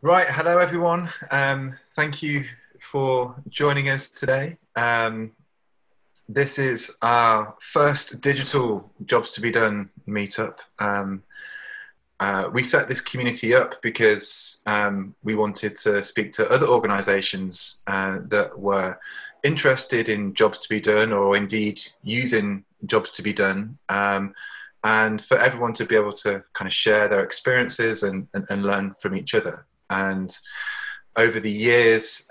Right, hello everyone. Thank you for joining us today. This is our first digital Jobs to be Done meetup. We set this community up because we wanted to speak to other organisations that were interested in jobs to be done or indeed using jobs to be done. And for everyone to be able to kind of share their experiences and learn from each other. And over the years,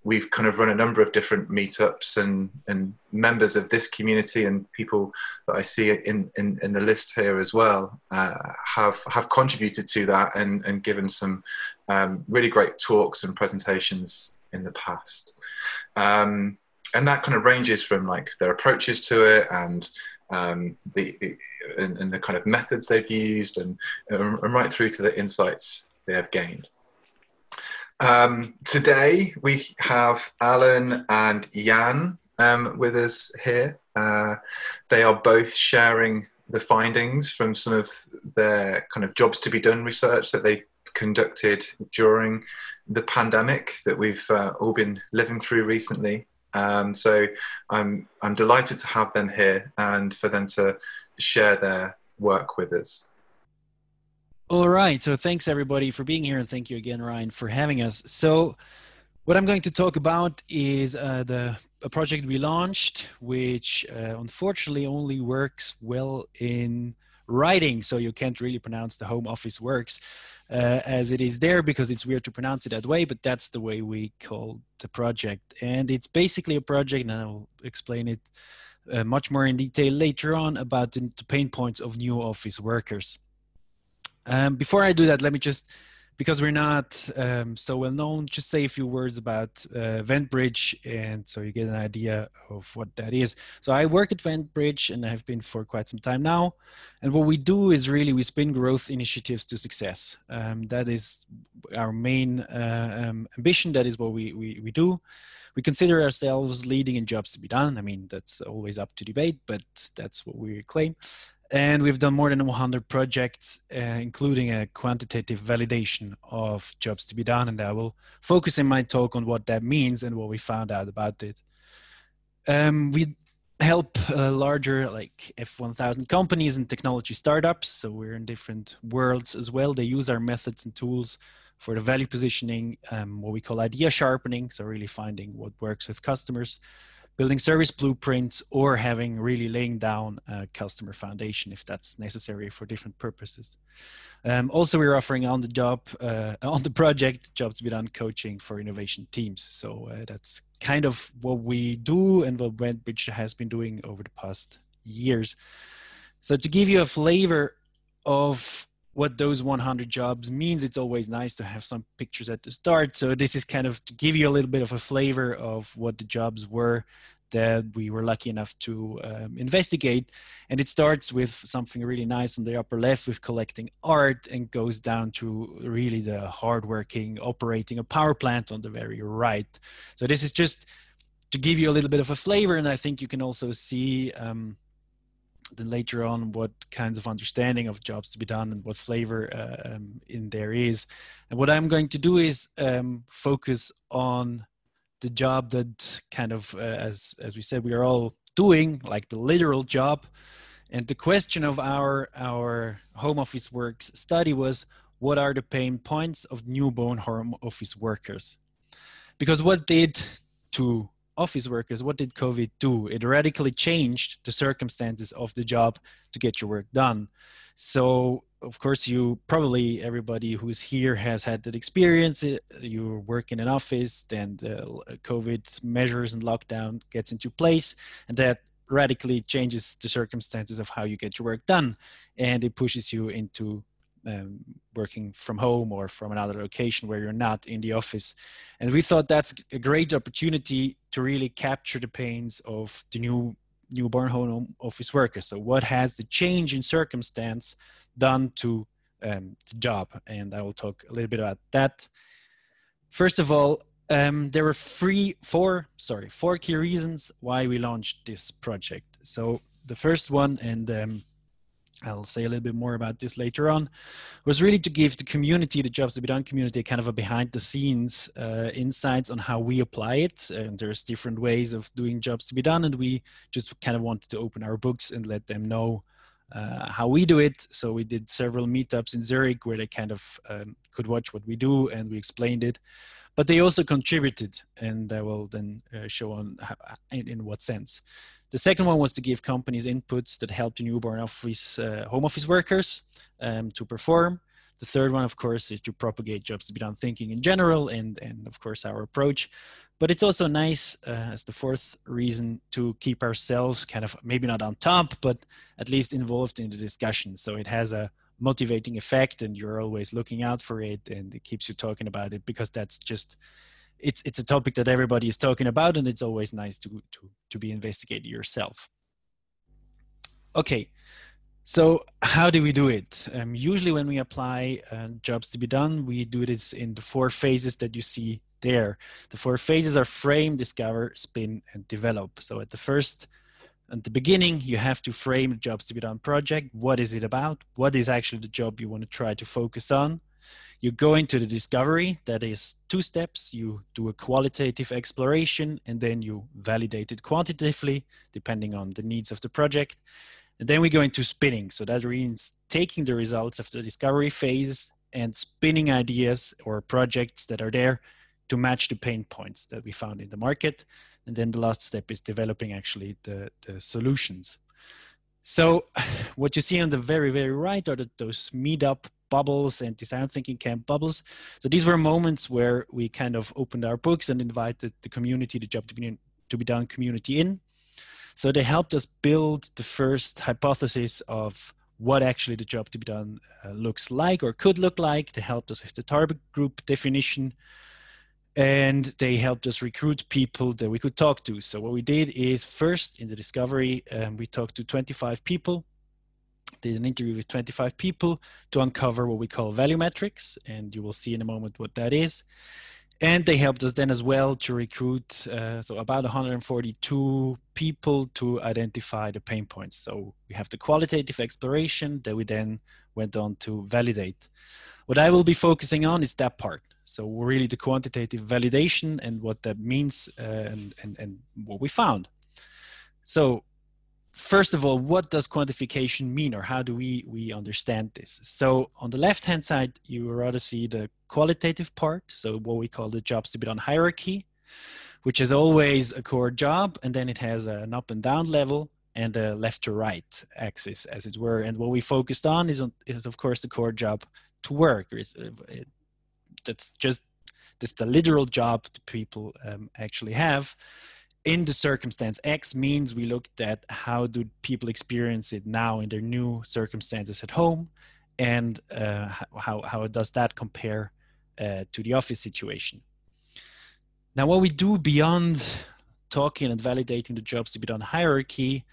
we've kind of run a number of different meetups, and members of this community and people that I see in the list here as well have contributed to that and given some really great talks and presentations in the past. And that kind of ranges from like their approaches to it and the kind of methods they've used and right through to the insights they have gained. Today we have Alan and Yann with us here. They are both sharing the findings from some of their kind of jobs to be done research that they conducted during the pandemic that we've all been living through recently. So I'm delighted to have them here and for them to share their work with us. All right. So thanks everybody for being here, and thank you again, Ryan, for having us. So what I'm going to talk about is a project we launched, which unfortunately only works well in writing. So you can't really pronounce the home office works as it is there because it's weird to pronounce it that way, but that's the way we call the project. And it's basically a project, and I'll explain it much more in detail later on, about the pain points of new office workers. Before I do that, let me just, because we're not so well known, just say a few words about Vendbridge, and so you get an idea of what that is. So I work at Vendbridge, and I have been for quite some time now. And what we do is really we spin growth initiatives to success. That is our main ambition. That is what we do. We consider ourselves leading in jobs to be done. I mean, that's always up to debate, but that's what we claim. And we've done more than 100 projects, including a quantitative validation of jobs to be done. And I will focus in my talk on what that means and what we found out about it. We help larger like F1000 companies and technology startups. So we're in different worlds as well. They use our methods and tools for the value positioning, what we call idea sharpening. So really finding what works with customers, building service blueprints, or really laying down a customer foundation if that's necessary for different purposes. Also, we're offering on the project job to be done coaching for innovation teams. So that's kind of what we do and what Vendbridge has been doing over the past years. So to give you a flavor of what those 100 jobs means, it's always nice to have some pictures at the start. So this is kind of to give you a little bit of a flavor of what the jobs were that we were lucky enough to investigate. And it starts with something really nice on the upper left with collecting art, and goes down to really the hardworking operating a power plant on the very right. So this is just to give you a little bit of a flavor. And I think you can also see then later on what kinds of understanding of jobs to be done and what flavor in there is. And what I'm going to do is focus on the job that kind of, as we said, we are all doing, like the literal job. And the question of our home office works study was, what are the pain points of newborn home office workers? Because what did to office workers, what did COVID do? It radically changed the circumstances of the job to get your work done. So of course, everybody who's here has had that experience. You work in an office, then the COVID measures and lockdown gets into place, and that radically changes the circumstances of how you get your work done. And it pushes you into working from home or from another location where you're not in the office. And we thought that's a great opportunity to really capture the pains of the newborn home office workers. So what has the change in circumstance done to the job? And I will talk a little bit about that. First of all, there were four key reasons why we launched this project. So the first one, and I'll say a little bit more about this later on, was really to give the community, the Jobs to be Done community, kind of a behind the scenes insights on how we apply it. And there's different ways of doing Jobs to be Done, and we just kind of wanted to open our books and let them know how we do it. So we did several meetups in Zurich where they kind of could watch what we do, and we explained it. But they also contributed, and I will then show on how, in what sense. The second one was to give companies inputs that help the newborn office, home office workers to perform. The third one, of course, is to propagate Jobs to be Done thinking in general, and of course our approach. But it's also nice, as the fourth reason, to keep ourselves kind of maybe not on top, but at least involved in the discussion. So it has a motivating effect, and you're always looking out for it, and it keeps you talking about it, because that's just, it's a topic that everybody is talking about, and it's always nice to be investigated yourself. Okay, so how do we do it? Usually when we apply Jobs to be Done, we do this in the 4 phases that you see there. The 4 phases are frame, discover, spin, and develop. So at the beginning, you have to frame the Jobs to be Done project. What is it about? What is actually the job you want to try to focus on? You go into the discovery. That is 2 steps. You do a qualitative exploration, and then you validate it quantitatively, depending on the needs of the project. And then we go into spinning. So that means taking the results of the discovery phase and spinning ideas or projects that are there to match the pain points that we found in the market. And then the last step is developing actually the solutions. So what you see on the very, very right are those meetup bubbles and design thinking camp bubbles. So these were moments where we kind of opened our books and invited the community, the Job to be Done community in. So they helped us build the first hypothesis of what actually the Job to be Done looks like or could look like. They helped us with the target group definition, and they helped us recruit people that we could talk to. So what we did is, first in the discovery, we talked to 25 people, did an interview with 25 people to uncover what we call value metrics, and you will see in a moment what that is. And they helped us then as well to recruit, so about 142 people to identify the pain points. So we have the qualitative exploration that we then went on to validate. What I will be focusing on is that part. So really the quantitative validation and what that means and what we found. So first of all, what does quantification mean, or how do we understand this? So on the left-hand side, you rather see the qualitative part. So what we call the Jobs to be Done hierarchy, which is always a core job, and then it has an up and down level and a left to right axis, as it were. And what we focused on is of course the core job to work. That's the literal job that people actually have. In the circumstance X means we looked at how do people experience it now in their new circumstances at home, and how does that compare to the office situation. Now, what we do beyond talking and validating the Jobs to be Done hierarchy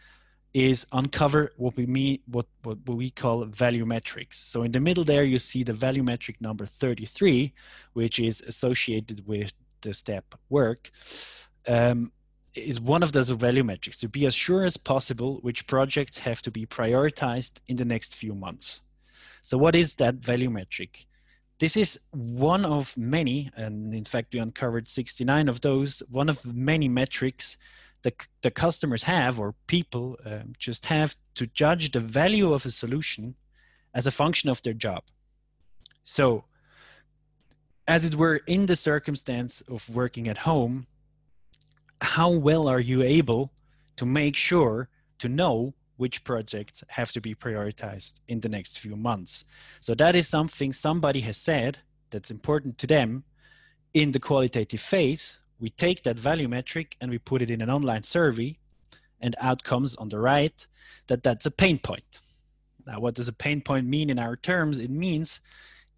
is uncover what we mean, what we call value metrics. So in the middle there, you see the value metric number 33, which is associated with the step work. Is one of those value metrics to be as sure as possible which projects have to be prioritized in the next few months. So what is that value metric? This is one of many, and in fact we uncovered 69 of those, one of many metrics that the customers have, or people just have, to judge the value of a solution as a function of their job. So as it were, in the circumstance of working at home, how well are you able to make sure to know which projects have to be prioritized in the next few months? So that is something somebody has said that's important to them. In the qualitative phase, we take that value metric and we put it in an online survey, and out comes on the right that that's a pain point. Now, what does a pain point mean in our terms? It means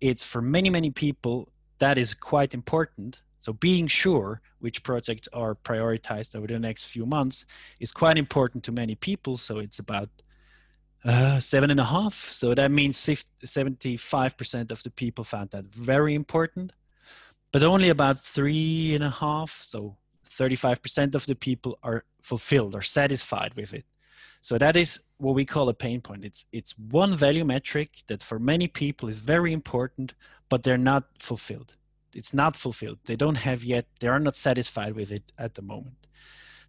it's for many, many people that is quite important. So being sure which projects are prioritized over the next few months is quite important to many people. So it's about 7.5. So that means 75% of the people found that very important, but only about 3.5. So 35% of the people are fulfilled or satisfied with it. So that is what we call a pain point. It's one value metric that for many people is very important, but they're not fulfilled. It's not fulfilled. They don't have yet, they are not satisfied with it at the moment.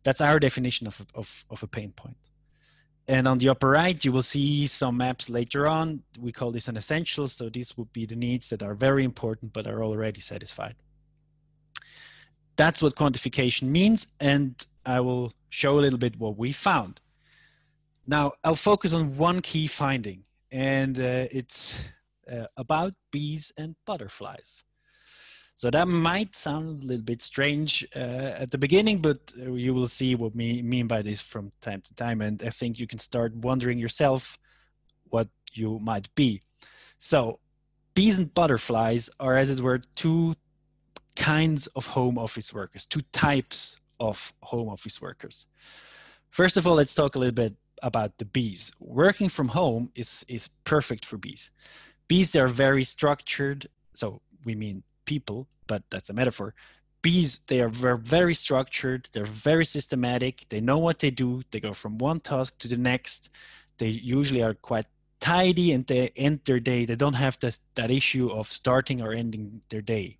That's our definition of a pain point. And on the upper right, you will see some maps later on. We call this an essential. So these would be the needs that are very important, but are already satisfied. That's what quantification means. And I will show a little bit what we found. Now, I'll focus on one key finding, and it's about bees and butterflies. So that might sound a little bit strange at the beginning, but you will see what we mean by this from time to time. And I think you can start wondering yourself what you might be. So bees and butterflies are, as it were, two kinds of home office workers, two types of home office workers. First of all, let's talk a little bit about the bees. Working from home is perfect for bees. Bees, they're very structured. So we mean people, but that's a metaphor. Bees, they are very structured. They're very systematic. They know what they do. They go from one task to the next. They usually are quite tidy, and they end their day. They don't have that issue of starting or ending their day,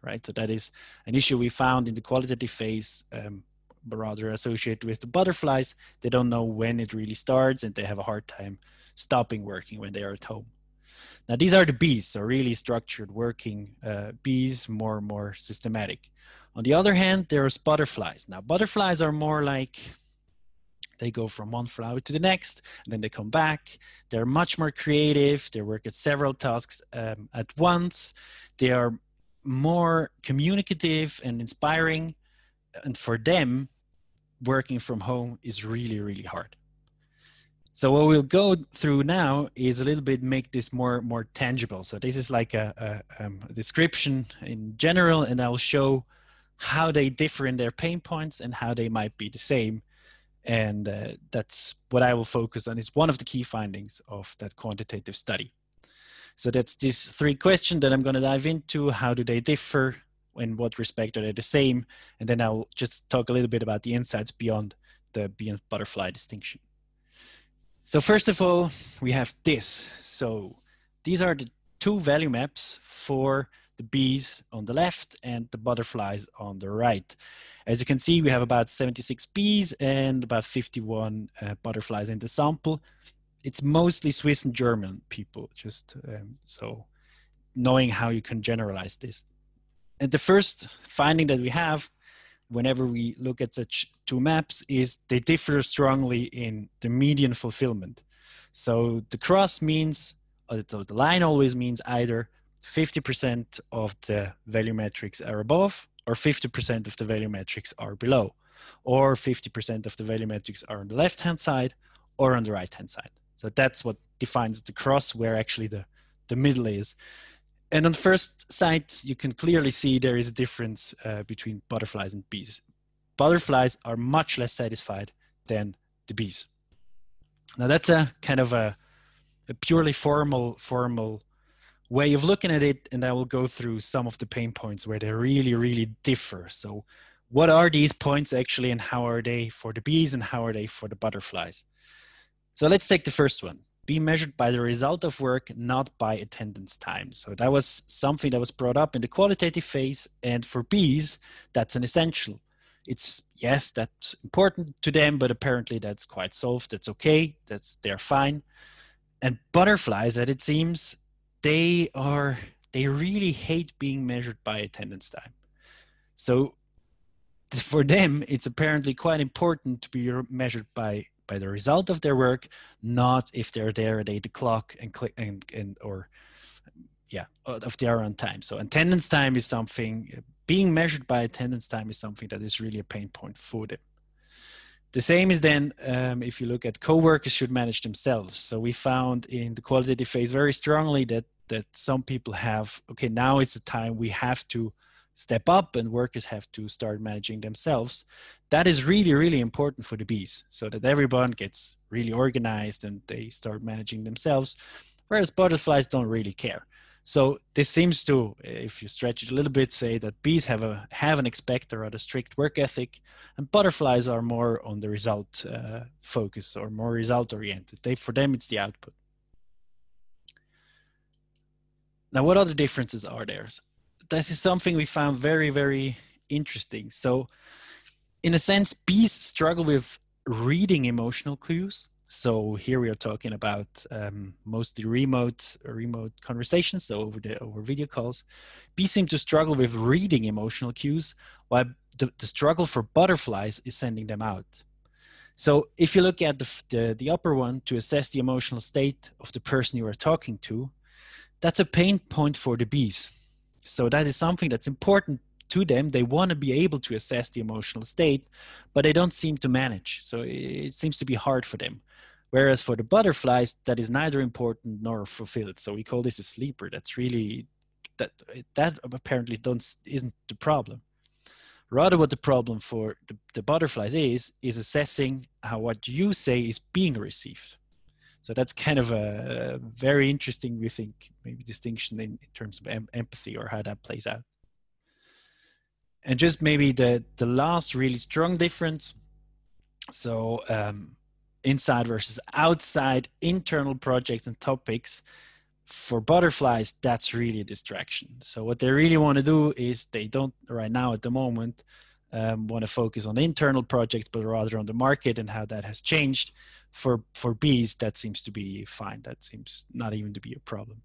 right? So that is an issue we found in the qualitative phase, but rather associated with the butterflies. They don't know when it really starts, and they have a hard time stopping working when they are at home. Now, these are the bees, so really structured working bees, more systematic. On the other hand, there's butterflies. Now, butterflies are more like, they go from one flower to the next, and then they come back. They're much more creative. They work at several tasks at once. They are more communicative and inspiring. And for them, working from home is really, really hard. So what we'll go through now is a little bit make this more tangible. So this is like a description in general, and I'll show how they differ in their pain points and how they might be the same. And that's what I will focus on. Is one of the key findings of that quantitative study. So that's these three questions that I'm going to dive into. How do they differ? In what respect are they the same? And then I'll just talk a little bit about the insights beyond the bee and butterfly distinction. So first of all, we have this. So these are the two value maps for the bees on the left and the butterflies on the right. As you can see, we have about 76 bees and about 51 butterflies in the sample. It's mostly Swiss and German people, just so knowing how you can generalize this. And the first finding that we have whenever we look at such two maps is they differ strongly in the median fulfillment. So the cross means, so the line always means either 50% of the value metrics are above, or 50% of the value metrics are below, or 50% of the value metrics are on the left-hand side or on the right-hand side. So that's what defines the cross, where actually the middle is. And on first sight, you can clearly see there is a difference between butterflies and bees. Butterflies are much less satisfied than the bees. Now that's a kind of a purely formal way of looking at it, and I will go through some of the pain points where they really differ. So what are these points actually, and how are they for the bees and how are they for the butterflies? So let's take the first one. Be measured by the result of work, not by attendance time. So that was something that was brought up in the qualitative phase, and for bees, that's an essential. It's, yes, that's important to them, but apparently that's quite solved. That's okay. They're fine. And butterflies, that it seems, they really hate being measured by attendance time. So for them, it's apparently quite important to be measured by the result of their work, not if they're there at 8 o'clock and click or if they are on time. So attendance time is something, being measured by attendance time is something that is really a pain point for them. The same is then if you look at co-workers should manage themselves. So we found in the qualitative phase very strongly that some people have, okay, now it's a time we have to step up and workers have to start managing themselves. That is really important for the bees, so that everyone gets really organized and they start managing themselves, whereas butterflies don't really care. So this seems to, if you stretch it a little bit, say that bees have an expect or a strict work ethic, and butterflies are more on the result focus or more result oriented. For them, it's the output. Now, what other differences are there? This is something we found very, very interesting. So in a sense, bees struggle with reading emotional clues. So here we are talking about mostly remote conversations, so over video calls. Bees seem to struggle with reading emotional cues, while the struggle for butterflies is sending them out. So if you look at the upper one, to assess the emotional state of the person you are talking to, that's a pain point for the bees. So that is something that's important to them. They want to be able to assess the emotional state, but they don't seem to manage. So it seems to be hard for them. Whereas for the butterflies, that is neither important nor fulfilled. So we call this a sleeper. That's really, that apparently isn't the problem. Rather, what the problem for the butterflies is assessing how what you say is being received. So that's kind of a very interesting, we think, maybe distinction in terms of empathy or how that plays out. And just maybe the last really strong difference. So inside versus outside, internal projects and topics. For butterflies, that's really a distraction. So what they really want to do is they don't right now at the moment want to focus on internal projects, but rather on the market and how that has changed. For bees, that seems to be fine. That seems not even to be a problem.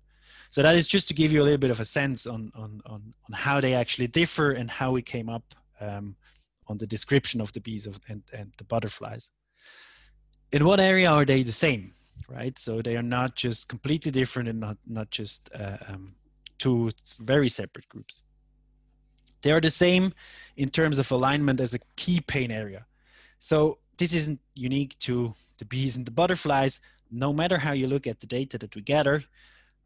So that is just to give you a little bit of a sense on how they actually differ and how we came up on the description of the bees and the butterflies. In what area are they the same, right? So they are not just completely different and not just two very separate groups. They are the same in terms of alignment as a key pain area. So this isn't unique to the bees and the butterflies. No matter how you look at the data that we gather,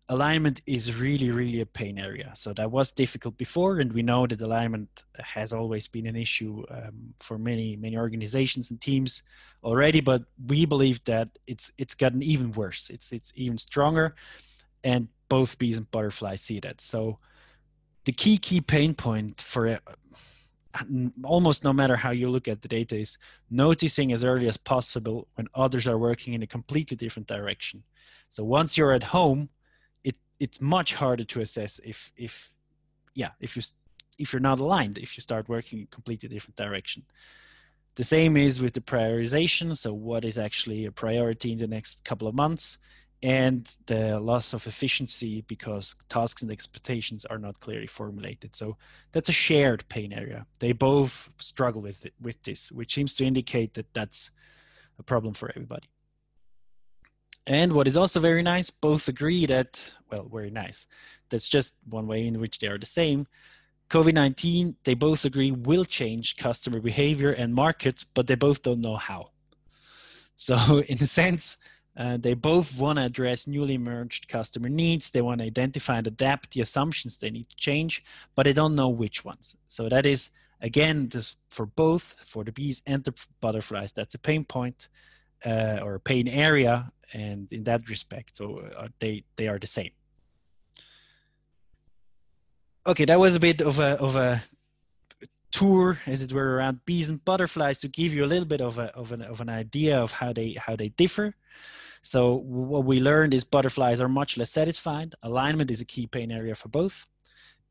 alignment is really, really a pain area. So that was difficult before, and we know that alignment has always been an issue for many organizations and teams already, but we believe that it's gotten even worse. It's even stronger, and both bees and butterflies see that. So the key pain point for almost no matter how you look at the data is noticing as early as possible when others are working in a completely different direction. So once you're at home, it's much harder to assess if you're not aligned, if you start working in a completely different direction. The same is with the prioritization. So what is actually a priority in the next couple of months, and the loss of efficiency because tasks and expectations are not clearly formulated. So that's a shared pain area. They both struggle with this, which seems to indicate that that's a problem for everybody. And what is also very nice, both agree that, well, very nice. That's just one way in which they are the same. COVID-19, they both agree, will change customer behavior and markets, but they both don't know how. So in a sense, they both want to address newly emerged customer needs. They want to identify and adapt the assumptions they need to change, but they don't know which ones. So that is, again, this for both, for the bees and the butterflies, that's a pain point or a pain area. And in that respect, so they are the same. Okay, that was a bit of a tour, as it were, around bees and butterflies to give you a little bit of an idea of how they differ. So what we learned is butterflies are much less satisfied. Alignment is a key pain area for both.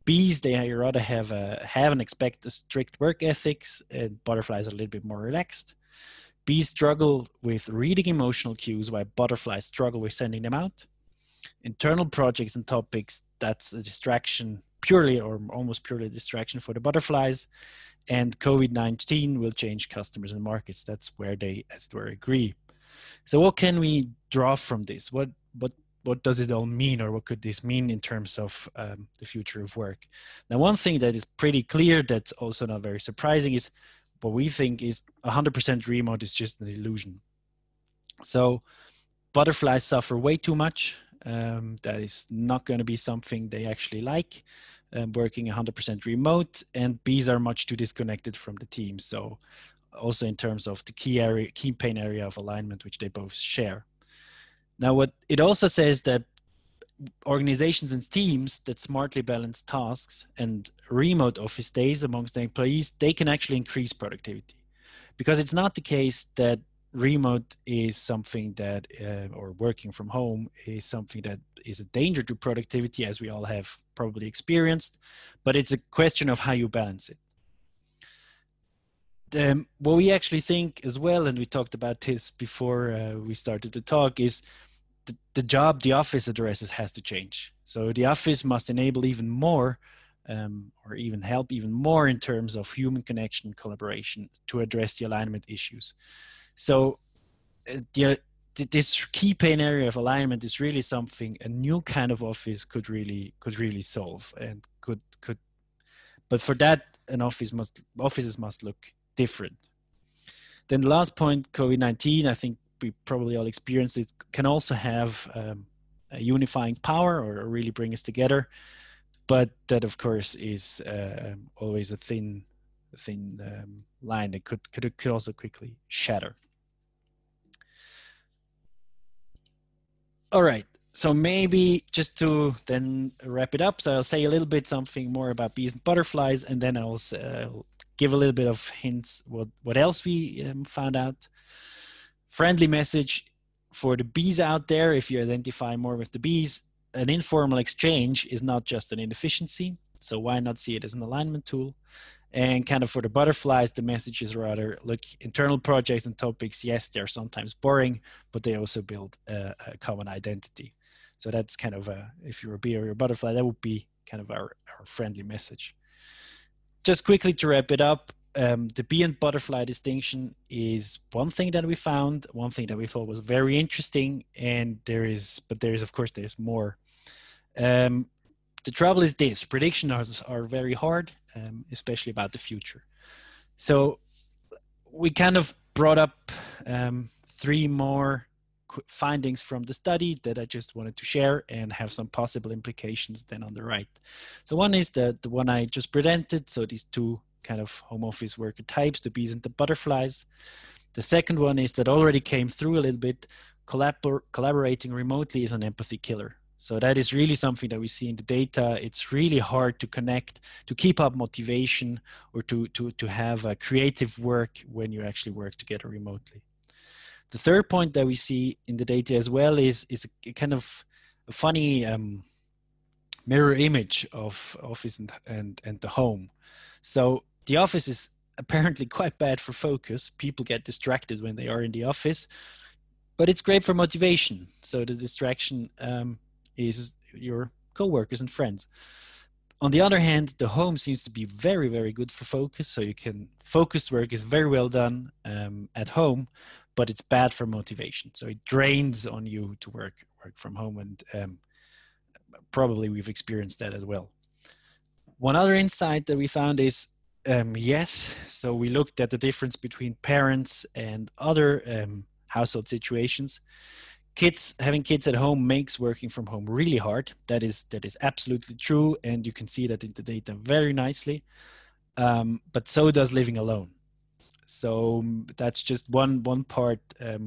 Bees, they rather have and expect a strict work ethics, and butterflies are a little bit more relaxed. Bees struggle with reading emotional cues, while butterflies struggle with sending them out. Internal projects and topics, that's a distraction, purely or almost purely a distraction for the butterflies. And COVID-19 will change customers and markets. That's where they, as it were, agree. So what can we draw from this? What does it all mean, or what could this mean in terms of the future of work? Now, one thing that is pretty clear that's also not very surprising is what we think is 100% remote is just an illusion. So butterflies suffer way too much. That is not going to be something they actually like, working 100% remote, and bees are much too disconnected from the team. So also in terms of the key pain area of alignment, which they both share. Now, what it also says that organizations and teams that smartly balance tasks and remote office days amongst the employees, they can actually increase productivity. Because it's not the case that remote is something that, or working from home is something that is a danger to productivity, as we all have probably experienced, but it's a question of how you balance it. What we actually think as well, and we talked about this before we started the talk, is the job the office addresses has to change. So the office must enable even more, or even help even more in terms of human connection, collaboration to address the alignment issues. So this key pain area of alignment is really something a new kind of office could really solve, and could. But for that, offices must look different. Then the last point, COVID-19, I think we probably all experienced it, can also have a unifying power, or really bring us together. But that, of course, is always a thin line that could also quickly shatter. All right. So maybe just to then wrap it up, so I'll say a little bit something more about bees and butterflies, and then I'll give a little bit of hints what else we found out. Friendly message for the bees out there: if you identify more with the bees, an informal exchange is not just an inefficiency, so why not see it as an alignment tool? And kind of for the butterflies, the message is rather, look, internal projects and topics, yes, they're sometimes boring, but they also build a common identity. So that's kind of if you're a bee or a butterfly, that would be kind of our friendly message. Just quickly to wrap it up, the bee and butterfly distinction is one thing that we found, one thing that we thought was very interesting, and there's of course more. The trouble is this: predictions are very hard, especially about the future. So we kind of brought up 3 more findings from the study that I just wanted to share and have some possible implications then on the right. So one is the one I just presented, so these 2 kind of home office worker types, the bees and the butterflies. The second one is that already came through a little bit: collaborating remotely is an empathy killer. So that is really something that we see in the data. It's really hard to connect, to keep up motivation, or to have a creative work when you actually work together remotely. The third point that we see in the data as well is a kind of a funny mirror image of office and the home. So the office is apparently quite bad for focus. People get distracted when they are in the office, but it's great for motivation. So the distraction is your co-workers and friends. On the other hand, the home seems to be very, very good for focus. So focused work is very well done at home, but it's bad for motivation. So it drains on you to work from home, and probably we've experienced that as well. One other insight that we found is, yes, so we looked at the difference between parents and other household situations. Having kids at home makes working from home really hard. That is absolutely true, and you can see that in the data very nicely. But so does living alone. So that's just one part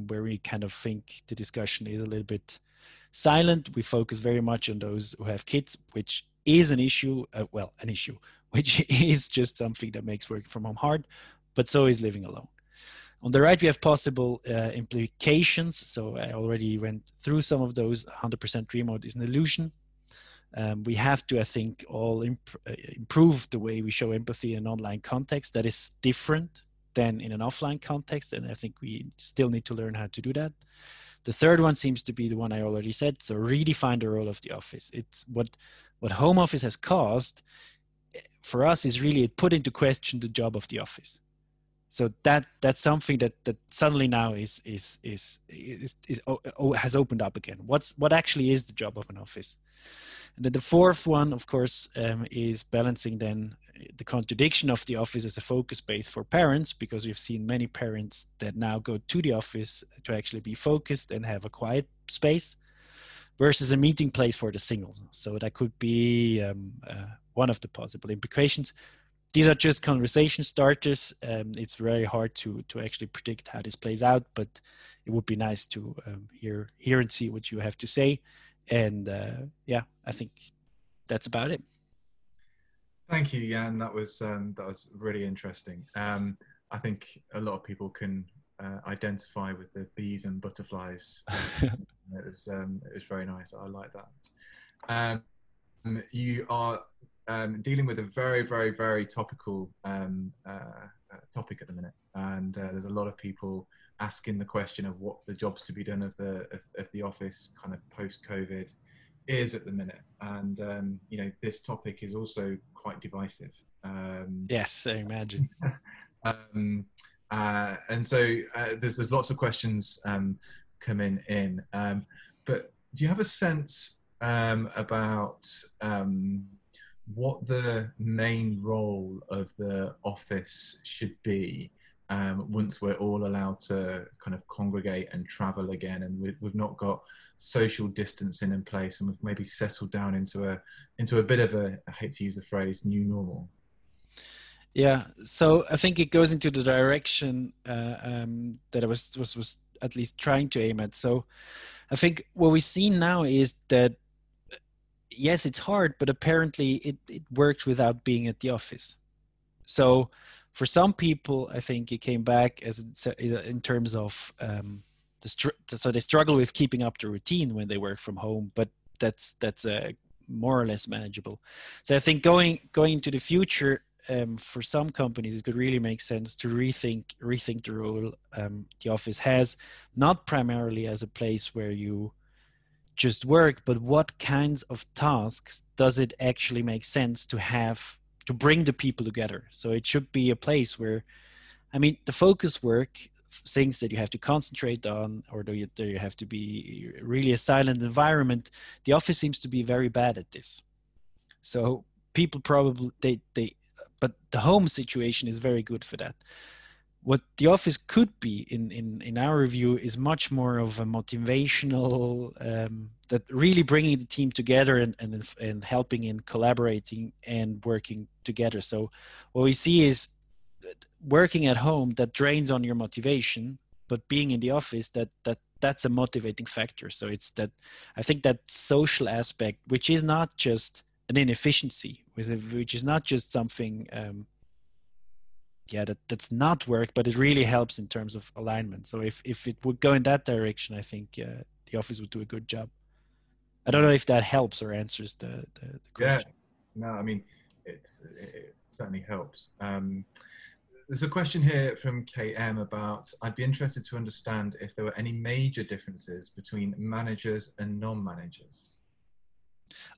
where we kind of think the discussion is a little bit silent. We focus very much on those who have kids, which is an issue. Which is just something that makes working from home hard, but so is living alone. On the right, we have possible implications. So I already went through some of those. 100% remote is an illusion. We have to, I think, all improve the way we show empathy in an online context that is different than in an offline context. And I think we still need to learn how to do that. The third one seems to be the one I already said. So redefine the role of the office. It's what home office has caused for us is really it put into question the job of the office. So that's something that suddenly now has opened up again. What actually is the job of an office? And then the fourth one, of course, is balancing then the contradiction of the office as a focus space for parents, because we've seen many parents that now go to the office to actually be focused and have a quiet space, versus a meeting place for the singles. So that could be one of the possible implications. These are just conversation starters. It's very hard to actually predict how this plays out, but it would be nice to hear and see what you have to say. And yeah, I think that's about it. Thank you, Yann. That was really interesting. I think a lot of people can identify with the bees and butterflies. It was very nice. I like that. You are dealing with a very, very, very topical topic at the minute, and there's a lot of people asking the question of what the jobs to be done of the office kind of post COVID is at the minute, and you know, this topic is also quite divisive. Yes, I imagine. um, and so there's lots of questions coming in, but do you have a sense about what the main role of the office should be once we're all allowed to kind of congregate and travel again, and we've not got social distancing in place, and we've maybe settled down into a bit of a, I hate to use the phrase, new normal? Yeah, so I think it goes into the direction that I was at least trying to aim at. So I think what we see now is that yes, it's hard, but apparently it works without being at the office. So for some people, I think it came back as in terms of so they struggle with keeping up the routine when they work from home, but that's more or less manageable. So I think going into the future, for some companies, it could really make sense to rethink the role the office has, not primarily as a place where you just work, but what kinds of tasks does it actually make sense to have to bring the people together? So it should be a place where, I mean, the focus work, things that you have to concentrate on, or do you have to be really a silent environment. The office seems to be very bad at this. So people probably but the home situation is very good for that. What the office could be in our review is much more of a motivational, that really bringing the team together and helping in collaborating and working together. So what we see is working at home that drains on your motivation, but being in the office that's a motivating factor. So it's that, I think, that social aspect, which is not just an inefficiency, which is not just something that's not work, but it really helps in terms of alignment. So if it would go in that direction, I think the office would do a good job. I don't know if that helps or answers the Yeah, question. no, I mean, it certainly helps. There's a question here from KM about, I'd be interested to understand if there were any major differences between managers and non-managers.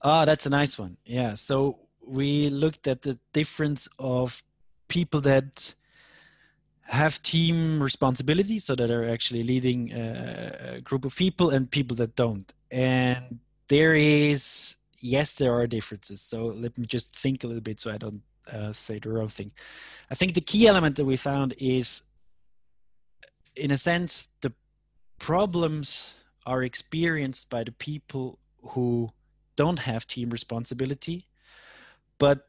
Ah, that's a nice one. Yeah. So we looked at the difference of people that have team responsibility, so that are actually leading a group of people, and people that don't. And there are differences. So let me just think a little bit so I don't say the wrong thing. I think the key element that we found is, in a sense, the problems are experienced by the people who don't have team responsibility, but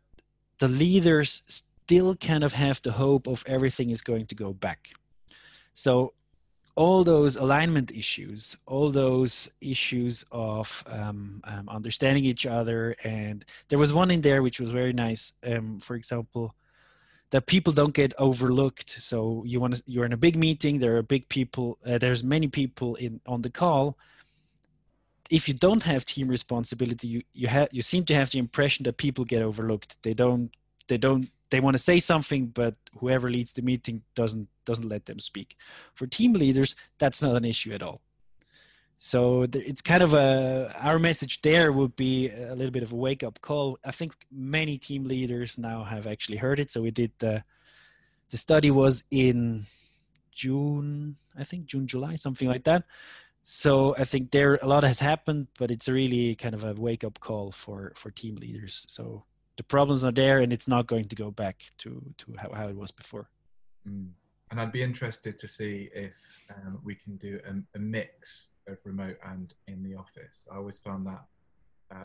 the leaders still kind of have the hope of everything is going to go back. So all those alignment issues, all those issues of understanding each other, and there was one in there which was very nice. For example, that people don't get overlooked. So you're in a big meeting, there are big people, there's many people on the call. If you don't have team responsibility, you seem to have the impression that people get overlooked. They want to say something, but whoever leads the meeting doesn't let them speak. For team leaders, that's not an issue at all. So it's kind of our message there would be a little bit of a wake up call. I think many team leaders now have actually heard it. So we did the study was in June, I think June, July, something like that. So I think there a lot has happened, but it's really kind of a wake up call for team leaders. So the problems are there, and it's not going to go back to how it was before. And I'd be interested to see if we can do a mix of remote and in the office. I always found that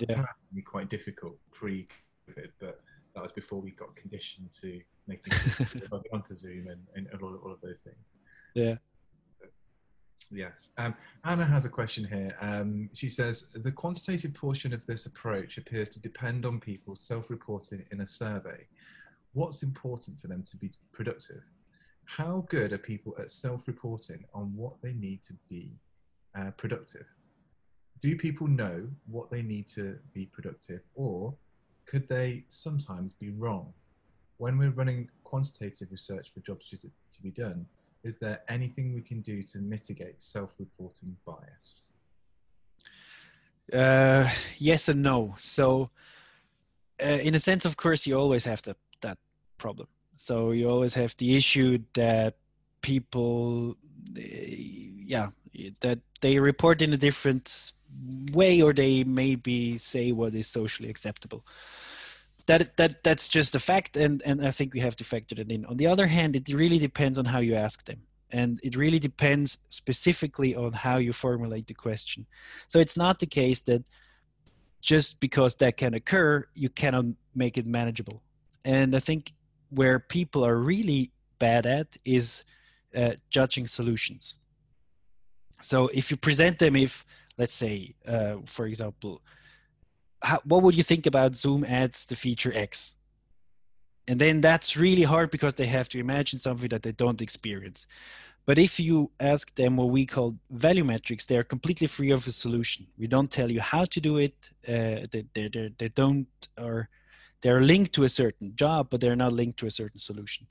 Yeah. personally quite difficult pre-COVID, but that was before we got conditioned to making sure onto Zoom and all of those things. Yeah. Yes. Anna has a question here. She says, the quantitative portion of this approach appears to depend on people self-reporting in a survey. What's important for them to be productive? How good are people at self-reporting on what they need to be productive? Do people know what they need to be productive, or could they sometimes be wrong? When we're running quantitative research for jobs to be done, is there anything we can do to mitigate self-reporting bias? Yes and no. So in a sense, of course, you always have that problem. So you always have the issue that people, yeah, that they report in a different way, or they maybe say what is socially acceptable. That's just a fact, and I think we have to factor that in. On the other hand, it really depends on how you ask them, and it really depends specifically on how you formulate the question. So it's not the case that just because that can occur, you cannot make it manageable. And I think where people are really bad at is judging solutions. So if you present them, if let's say, for example, what would you think about Zoom adds the feature X? And then that's really hard because they have to imagine something that they don't experience. But if you ask them what we call value metrics, they're completely free of a solution. We don't tell you how to do it. They don't, or they're linked to a certain job, but they're not linked to a certain solution.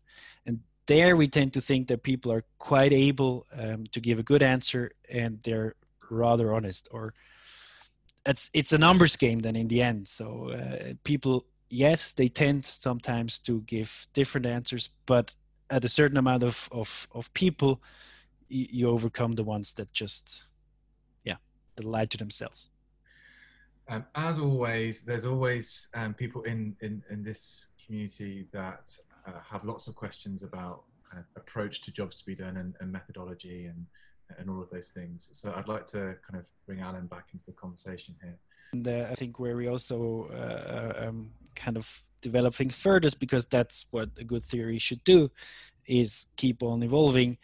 And there we tend to think that people are quite able to give a good answer, and they're rather honest, or it's a numbers game then in the end. So people, yes, they tend sometimes to give different answers, but at a certain amount of people, you overcome the ones that just, yeah, that lie to themselves. As always, there's always people in this community that have lots of questions about kind of approach to jobs to be done, and methodology, and all of those things. So I'd like to kind of bring Alan back into the conversation here. And I think where we also kind of develop things further, is because that's what a good theory should do, is keep on evolving,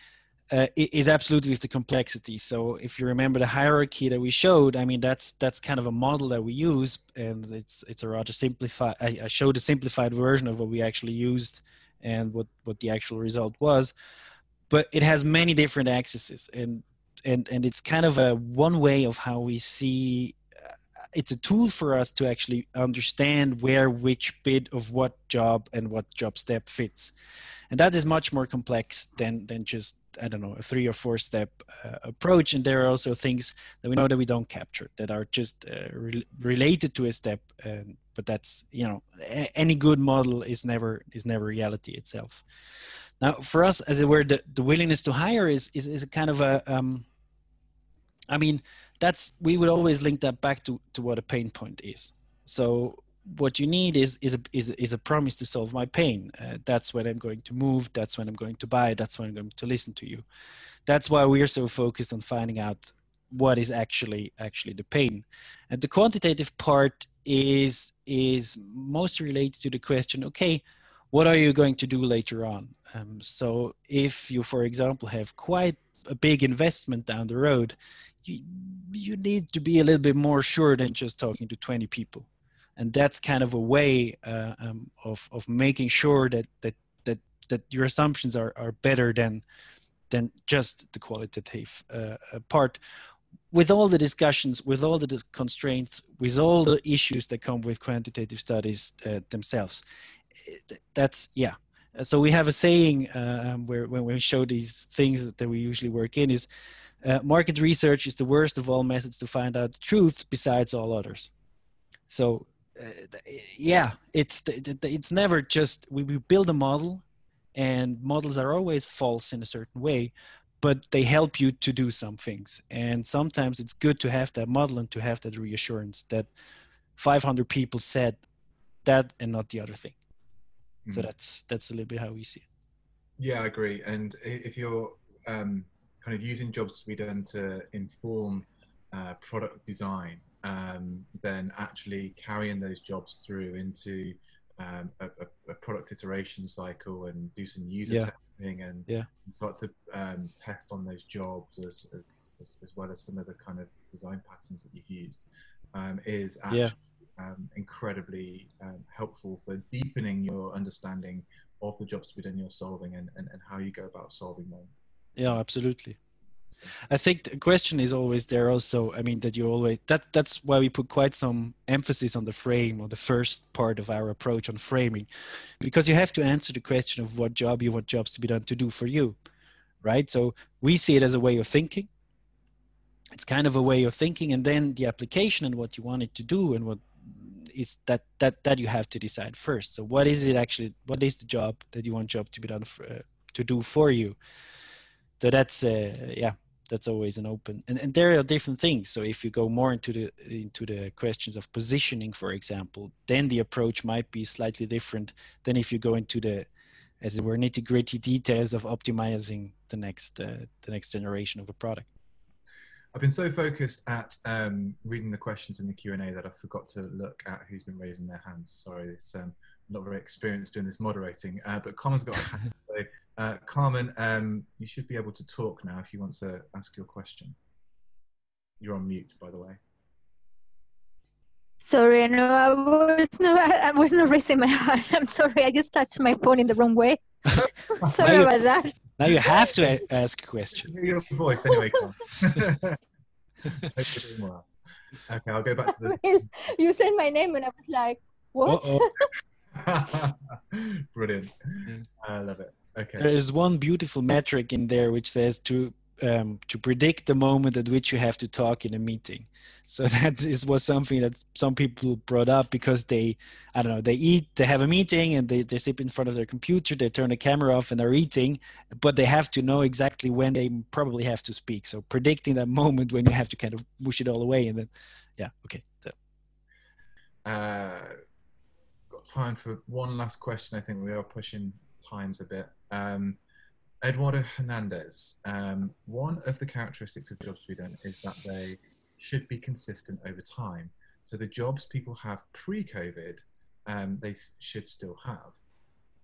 is absolutely with the complexity. So if you remember the hierarchy that we showed, I mean, that's kind of a model that we use, and it's a rather simplified, I showed a simplified version of what we actually used and what the actual result was, but it has many different axes, and it's kind of a one way of how we see. It's a tool for us to actually understand where which bit of what job and what job step fits. And that is much more complex than just, I don't know, a 3 or 4 step approach. And there are also things that we know that we don't capture, that are just related to a step. But that's, you know, any good model is never reality itself. Now, for us, as it were, the willingness to hire is a kind of a, I mean, we would always link that back to what a pain point is. So what you need is a promise to solve my pain. That's when I'm going to move. That's when I'm going to buy. That's when I'm going to listen to you. That's why we are so focused on finding out what is actually the pain. And the quantitative part is most related to the question, okay, what are you going to do later on? So if you, for example, have quite a big investment down the road, you need to be a little bit more sure than just talking to 20 people. And that's kind of a way of making sure that your assumptions are better than just the qualitative part. With all the discussions, with all the constraints, with all the issues that come with quantitative studies themselves, that's, yeah. So we have a saying where when we show these things that we usually work in is, market research is the worst of all methods to find out the truth besides all others. So yeah, it's never just, we build a model, and models are always false in a certain way, but they help you to do some things. And sometimes it's good to have that model and to have that reassurance that 500 people said that and not the other thing. So that's a little bit how we see it. Yeah, I agree. And if you're kind of using jobs to be done to inform product design, then actually carrying those jobs through into a product iteration cycle, and do some user and Yeah. start to test on those jobs as well as some of the kind of design patterns that you've used is actually incredibly helpful for deepening your understanding of the jobs to be done you're solving and how you go about solving them. Yeah, absolutely. I think the question is always there also. I mean, that you always, that's why we put quite some emphasis on the frame, or the first part of our approach on framing, because you have to answer the question of what job you want jobs to be done to do for you, right? So we see it as a way of thinking. It's kind of a way of thinking, and then the application and what you want it to do, and what is that you have to decide first. So what is it actually? What is the job that you want job to be done to do for you? So that's yeah, that's always an open, and there are different things. So if you go more into the questions of positioning, for example, then the approach might be slightly different than if you go into the, as it were, nitty-gritty details of optimizing the next generation of a product. I've been so focused at reading the questions in the Q&A that I forgot to look at who's been raising their hands. Sorry, it's not very experienced doing this moderating, but Carmen's got a hand. So, Carmen, you should be able to talk now if you want to ask your question. You're on mute, by the way. Sorry, no, I was not raising my hand. I'm sorry, I just touched my phone in the wrong way. Sorry about that. Now you have to ask a question. Hear your voice anyway, Carmen. Well. Okay, I'll go back to the... You said my name and I was like, what? Brilliant. I love it. Okay. There is one beautiful metric in there which says to predict the moment at which you have to talk in a meeting. So that was something that some people brought up because they, I don't know, they have a meeting and they sit in front of their computer, they turn the camera off and they're eating, but they have to know exactly when they probably have to speak. So predicting that moment when you have to kind of push it all away, and then, yeah, okay. So. Got time for one last question. I think we are pushing times a bit. Eduardo Hernandez, one of the characteristics of jobs to be done is that they should be consistent over time. So the jobs people have pre-COVID, they should still have.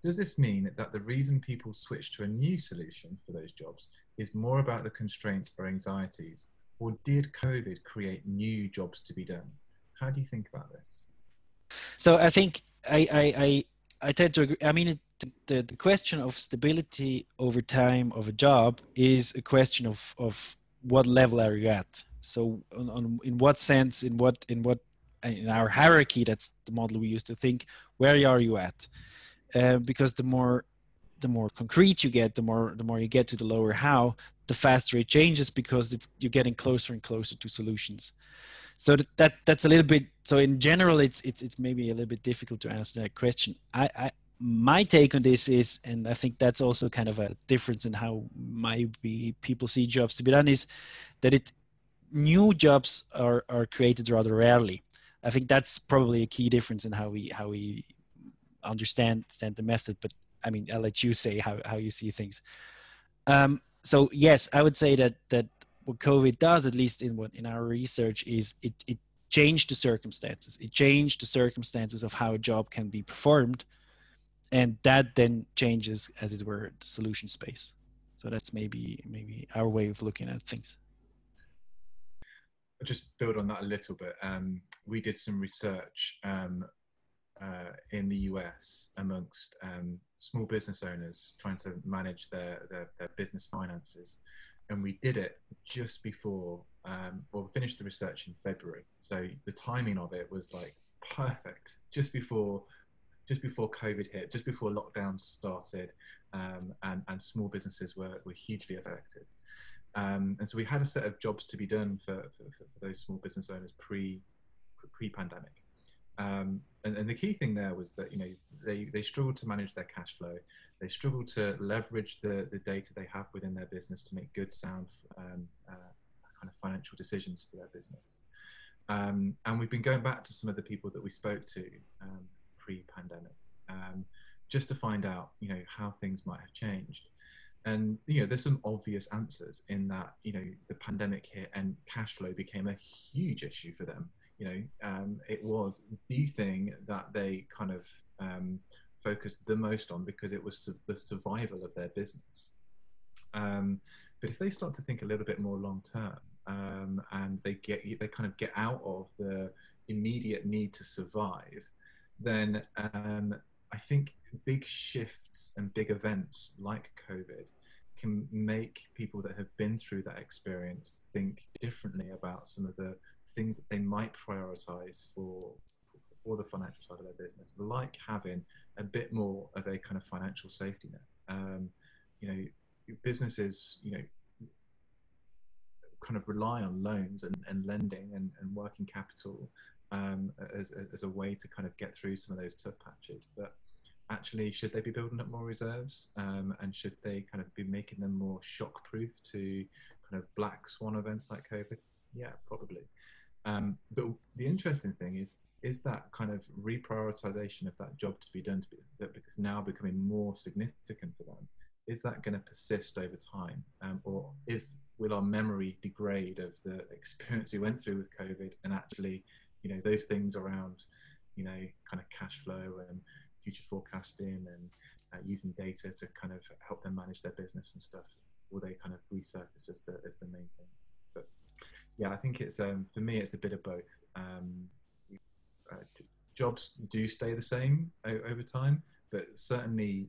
Does this mean that the reason people switch to a new solution for those jobs is more about the constraints or anxieties, or did COVID create new jobs to be done? How do you think about this? So I think I tend to agree. I mean, the question of stability over time of a job is a question of what level are you at. So in what sense, in our hierarchy, that's the model we used to think, where are you at? Because the more concrete you get, the more you get to the lower how, the faster it changes, because you're getting closer and closer to solutions. So that's a little bit. So in general, it's maybe a little bit difficult to answer that question. My take on this is, and I think that's also kind of a difference in how people see jobs to be done, is that new jobs are created rather rarely. I think that's probably a key difference in how we understand the method. But I mean, I'll let you say how you see things. So yes, I would say that what COVID does, at least in our research, is it changed the circumstances. It changed the circumstances of how a job can be performed, and that then changes, as it were, the solution space. So that's maybe our way of looking at things. I'll just build on that a little bit. We did some research in the US amongst small business owners trying to manage their business finances. And we did it just before, we finished the research in February. So the timing of it was like perfect, just before COVID hit, just before lockdowns started, and small businesses were hugely affected. And so we had a set of jobs to be done for those small business owners pre-pandemic. And the key thing there was that, you know, they struggled to manage their cash flow. They struggled to leverage the data they have within their business to make good, sound kind of financial decisions for their business. And we've been going back to some of the people that we spoke to pre-pandemic, just to find out, you know, how things might have changed. And, you know, there's some obvious answers in that, you know, the pandemic hit and cash flow became a huge issue for them. You know, it was the thing that they kind of focused the most on because it was the survival of their business. But if they start to think a little bit more long term, and they kind of get out of the immediate need to survive, then I think big shifts and big events like COVID can make people that have been through that experience think differently about some of the things that they might prioritize for the financial side of their business, like having a bit more of a kind of financial safety net. You know, businesses, you know, kind of rely on loans and lending and working capital as a way to kind of get through some of those tough patches. But actually, should they be building up more reserves, and should they kind of be making them more shock proof to kind of black swan events like COVID? Yeah, probably. But the interesting thing is that kind of reprioritization of that job to be done, that because now becoming more significant for them, is that going to persist over time, or will our memory degrade of the experience we went through with COVID, and actually, you know, those things around, you know, kind of cash flow and future forecasting and using data to kind of help them manage their business and stuff, will they kind of resurface as the main things? But yeah, I think it's for me it's a bit of both. Jobs do stay the same over time, but certainly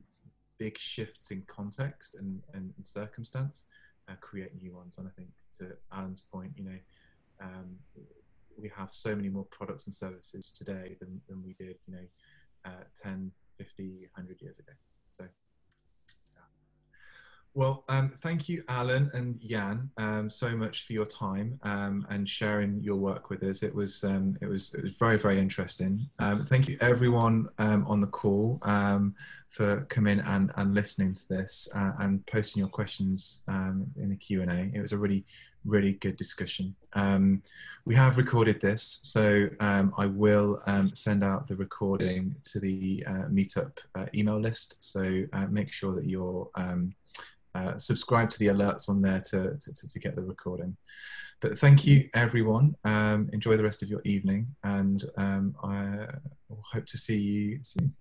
big shifts in context and circumstance create new ones. And I think, to Alan's point, you know, we have so many more products and services today than we did, you know, 10, 50, 100 years ago. So, yeah. Well, thank you, Alan and Yann, so much for your time and sharing your work with us. It was very, very interesting. Thank you, everyone on the call, for coming and listening to this and posting your questions in the Q&A. It was a really, really good discussion. We have recorded this, so I will send out the recording to the meetup email list. So make sure that you're subscribe to the alerts on there to get the recording. But thank you, everyone. Enjoy the rest of your evening, and I hope to see you soon.